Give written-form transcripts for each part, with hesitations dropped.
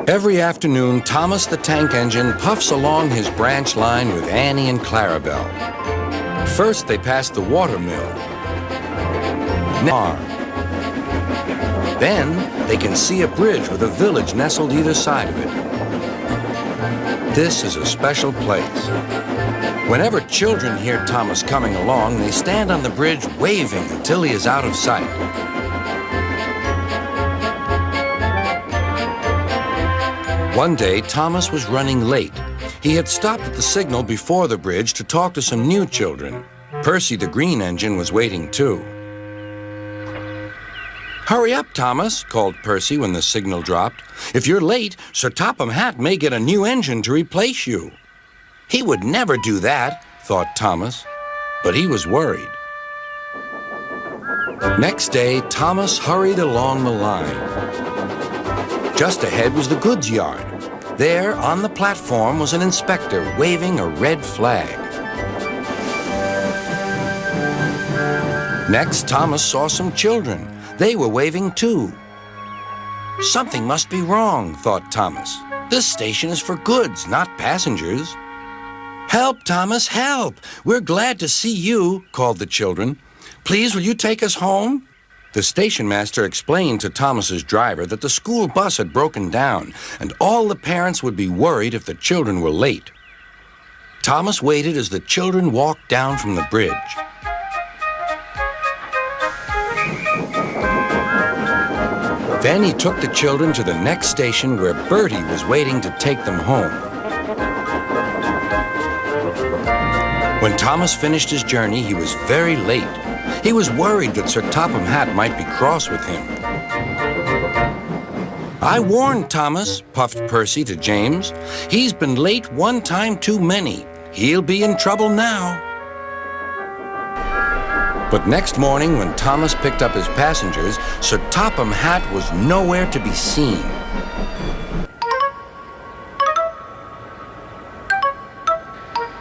Every afternoon, Thomas the Tank Engine puffs along his branch line with Annie and Clarabelle. First, they pass the water mill. Then, they can see a bridge with a village nestled either side of it. This is a special place. Whenever children hear Thomas coming along, they stand on the bridge waving until he is out of sight. One day, Thomas was running late. He had stopped at the signal before the bridge to talk to some new children. Percy the Green Engine was waiting too. "Hurry up, Thomas," called Percy when the signal dropped. "If you're late, Sir Topham Hatt may get a new engine to replace you." He would never do that, thought Thomas, but he was worried. Next day, Thomas hurried along the line. Just ahead was the goods yard. There, on the platform, was an inspector waving a red flag. Next, Thomas saw some children. They were waving too. Something must be wrong, thought Thomas. This station is for goods, not passengers. "Help, Thomas, help! We're glad to see you," called the children. "Please, will you take us home?" The station master explained to Thomas's driver that the school bus had broken down, and all the parents would be worried if the children were late. Thomas waited as the children walked down from the bridge. Then he took the children to the next station where Bertie was waiting to take them home. When Thomas finished his journey, he was very late. He was worried that Sir Topham Hatt might be cross with him. "I warned Thomas," puffed Percy to James. "He's been late one time too many. He'll be in trouble now." But next morning, when Thomas picked up his passengers, Sir Topham Hatt was nowhere to be seen.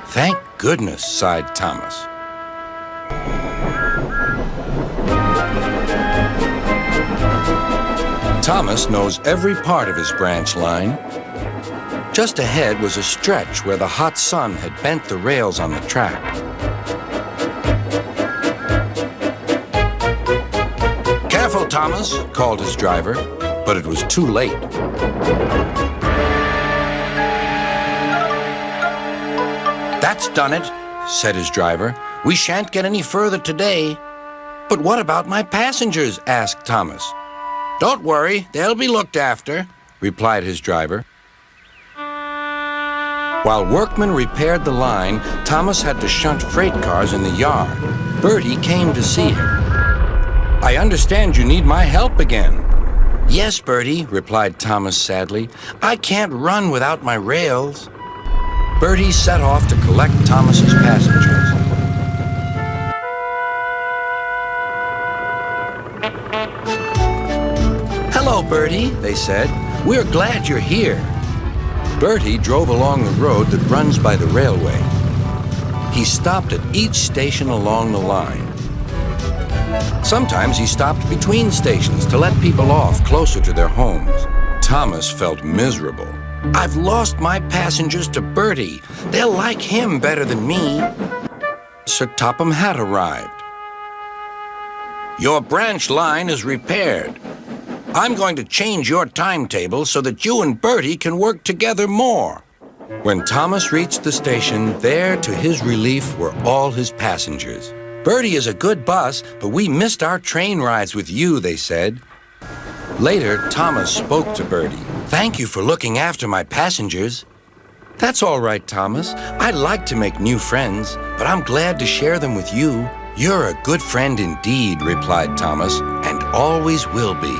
"Thank goodness," sighed Thomas. Thomas knows every part of his branch line. Just ahead was a stretch where the hot sun had bent the rails on the track. "Careful, Thomas," called his driver, but it was too late. "That's done it," said his driver. "We shan't get any further today." "But what about my passengers?" asked Thomas. "Don't worry, they'll be looked after," replied his driver. While workmen repaired the line, Thomas had to shunt freight cars in the yard. Bertie came to see him. "I understand you need my help again." "Yes, Bertie," replied Thomas sadly. "I can't run without my rails." Bertie set off to collect Thomas's passengers. "Hello, Bertie," they said. "We're glad you're here." Bertie drove along the road that runs by the railway. He stopped at each station along the line. Sometimes he stopped between stations to let people off closer to their homes. Thomas felt miserable. "I've lost my passengers to Bertie. They'll like him better than me." Sir Topham Hatt arrived. "Your branch line is repaired. I'm going to change your timetable so that you and Bertie can work together more." When Thomas reached the station, there, to his relief, were all his passengers. "Bertie is a good bus, but we missed our train rides with you," they said. Later, Thomas spoke to Bertie. "Thank you for looking after my passengers." "That's all right, Thomas. I'd like to make new friends, but I'm glad to share them with you." "You're a good friend indeed," replied Thomas, "and always will be."